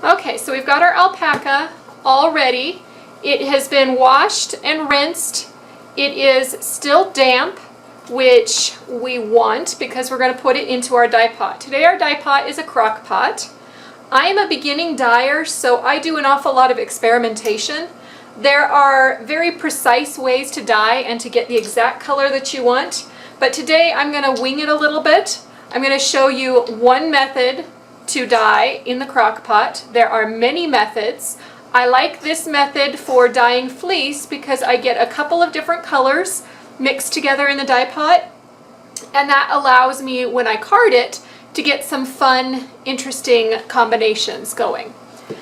Okay, so we've got our alpaca all ready. It has been washed and rinsed. It is still damp, which we want because we're going to put it into our dye pot. Today our dye pot is a crock pot. I am a beginning dyer, so I do an awful lot of experimentation. There are very precise ways to dye and to get the exact color that you want, but today I'm going to wing it a little bit. I'm going to show you one method to dye in the crock pot. There are many methods. I like this method for dyeing fleece because I get a couple of different colors mixed together in the dye pot, and that allows me, when I card it, to get some fun, interesting combinations going.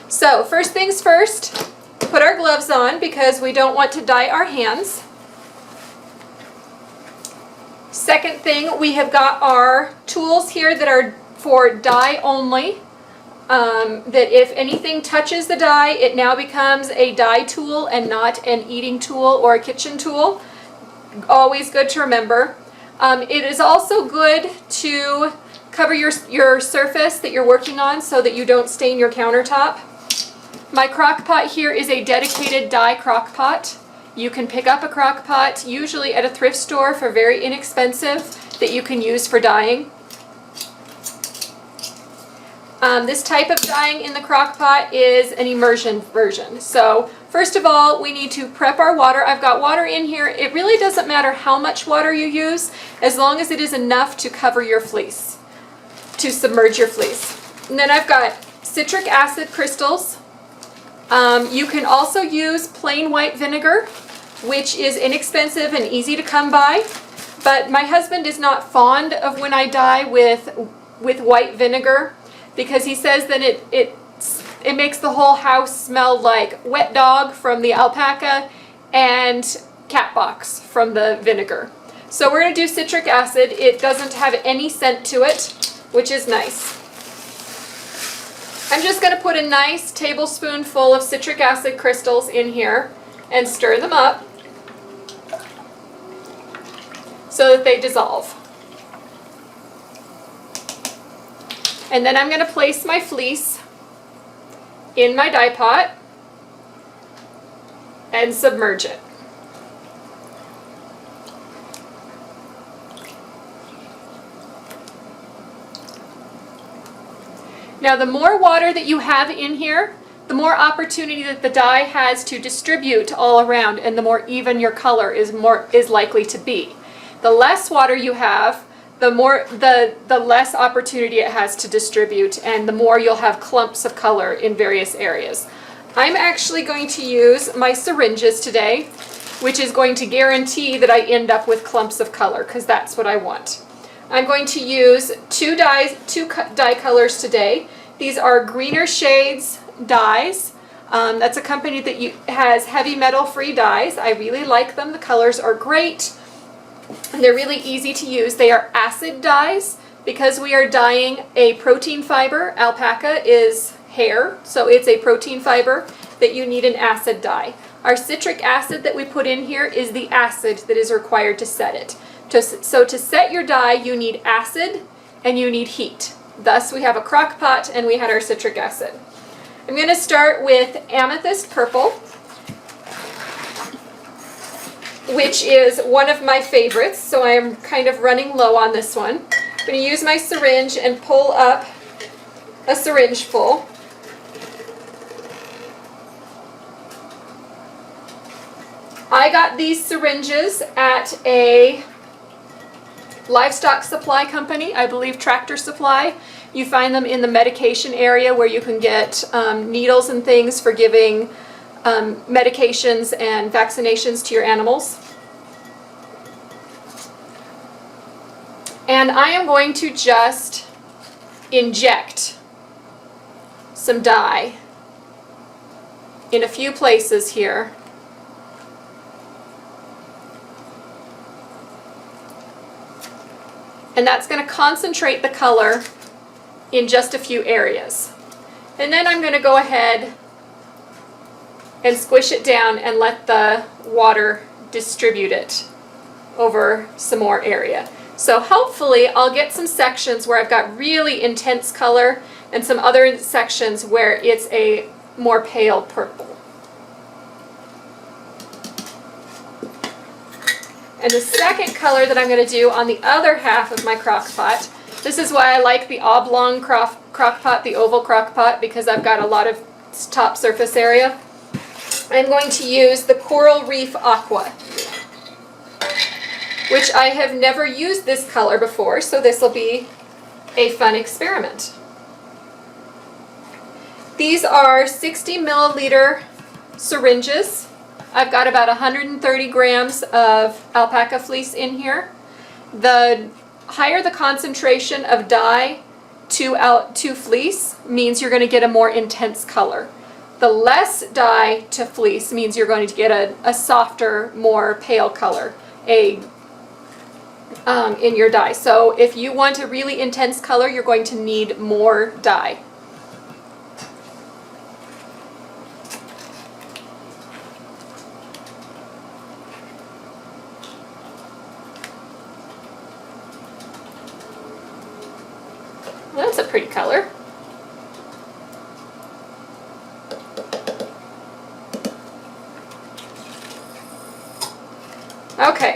So first things first, put our gloves on because we don't want to dye our hands. Second thing, we have got our tools here that are for dye only, that if anything touches the dye, it now becomes a dye tool and not an eating tool or a kitchen tool. Always good to remember. It is also good to cover your surface that you're working on so that you don't stain your countertop. My crock pot here is a dedicated dye crock pot. You can pick up a crock pot, usually at a thrift store for very inexpensive, that you can use for dyeing. This type of dyeing in the crock pot is an immersion version. So first of all, we need to prep our water. I've got water in here. It really doesn't matter how much water you use, as long as it is enough to cover your fleece, to submerge your fleece. And then I've got citric acid crystals. You can also use plain white vinegar, which is inexpensive and easy to come by. But my husband is not fond of when I dye with white vinegar, because he says that it makes the whole house smell like wet dog from the alpaca and cat box from the vinegar. So we're going to do citric acid. It doesn't have any scent to it, which is nice. I'm just going to put a nice tablespoonful of citric acid crystals in here and stir them up so that they dissolve. And then I'm going to place my fleece in my dye pot and submerge it. Now the more water that you have in here, the more opportunity that the dye has to distribute all around, and the more even your color is likely to be. The less water you have, the less opportunity it has to distribute, and the more you'll have clumps of color in various areas. I'm actually going to use my syringes today, which is going to guarantee that I end up with clumps of color, because that's what I want. I'm going to use two dye colors today. These are Greener Shades dyes. That's a company that has heavy metal free dyes. I really like them. The colors are great. And they're really easy to use. They are acid dyes because we are dyeing a protein fiber. Alpaca is hair, so it's a protein fiber that you need an acid dye. Our citric acid that we put in here is the acid that is required to set it. So to set your dye, you need acid and you need heat. Thus we have a crock pot and we had our citric acid. I'm going to start with amethyst purple, which is one of my favorites, so I am kind of running low on this one. I'm going to use my syringe and pull up a syringe full. I got these syringes at a livestock supply company, I believe Tractor Supply. You find them in the medication area where you can get needles and things for giving medications and vaccinations to your animals. And I am going to just inject some dye in a few places here. And that's going to concentrate the color in just a few areas. And then I'm going to go ahead and squish it down and let the water distribute it over some more area. So hopefully I'll get some sections where I've got really intense color and some other sections where it's a more pale purple. And the second color that I'm going to do on the other half of my Crockpot, this is why I like the oblong Crockpot, the oval Crockpot, because I've got a lot of top surface area. I'm going to use the Coral Reef Aqua, which I have never used this color before, so this will be a fun experiment. These are 60 milliliter syringes. I've got about 130 grams of alpaca fleece in here. The higher the concentration of dye to fleece means you're going to get a more intense color. The less dye to fleece means you're going to get a softer, more pale color in your dye. So if you want a really intense color, you're going to need more dye. Well, that's a pretty color. Okay.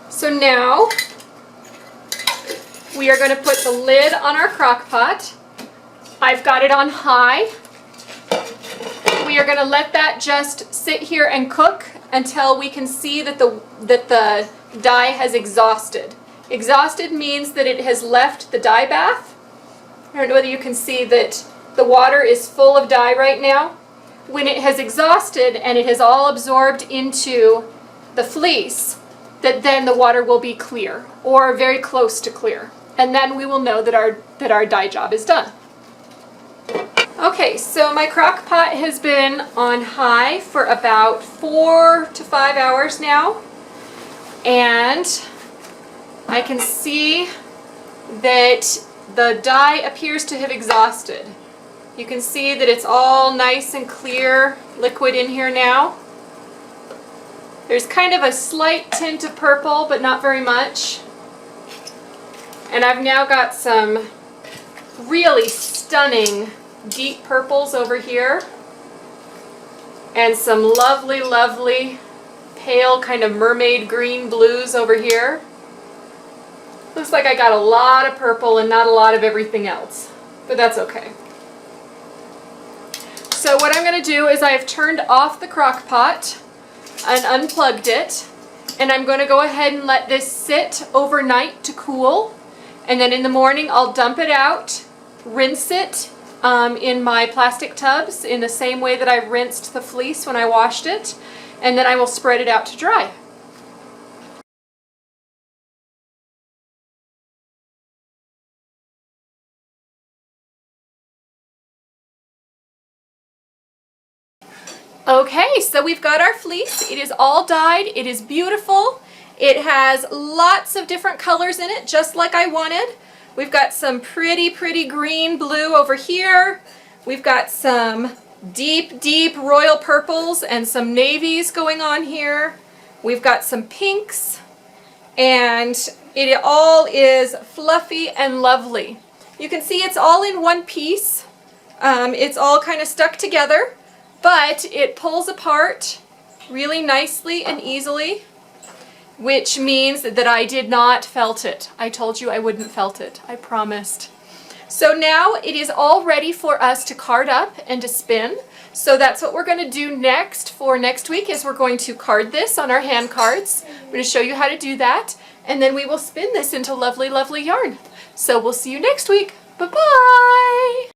So now we are going to put the lid on our Crockpot. I've got it on high. We are going to let that just sit here and cook until we can see that the dye has exhausted. Exhausted means that it has left the dye bath. I don't know whether you can see that the water is full of dye right now. When it has exhausted and it has all absorbed into the fleece, that then the water will be clear or very close to clear. And then we will know that our dye job is done. Okay, so my Crockpot has been on high for about 4 to 5 hours now. And I can see that the dye appears to have exhausted. You can see that it's all nice and clear liquid in here now. There's kind of a slight tint of purple, but not very much. And I've now got some really stunning deep purples over here. And some lovely, lovely pale kind of mermaid green blues over here. Looks like I got a lot of purple and not a lot of everything else, but that's okay. So what I'm going to do is I have turned off the Crockpot and unplugged it, and I'm going to go ahead and let this sit overnight to cool, and then in the morning I'll dump it out, rinse it in my plastic tubs in the same way that I rinsed the fleece when I washed it, and then I will spread it out to dry. Okay, so we've got our fleece. It is all dyed. It is beautiful. It has lots of different colors in it, just like I wanted. We've got some pretty, pretty green blue over here. We've got some deep, deep royal purples and some navies going on here. We've got some pinks, and it all is fluffy and lovely. You can see it's all in one piece. It's all kind of stuck together. But it pulls apart really nicely and easily, which means that I did not felt it. I told you I wouldn't felt it. I promised. So now it is all ready for us to card up and to spin. So that's what we're going to do next for next week, is we're going to card this on our hand cards. I'm going to show you how to do that, and then we will spin this into lovely, lovely yarn. So we'll see you next week. Bye-bye!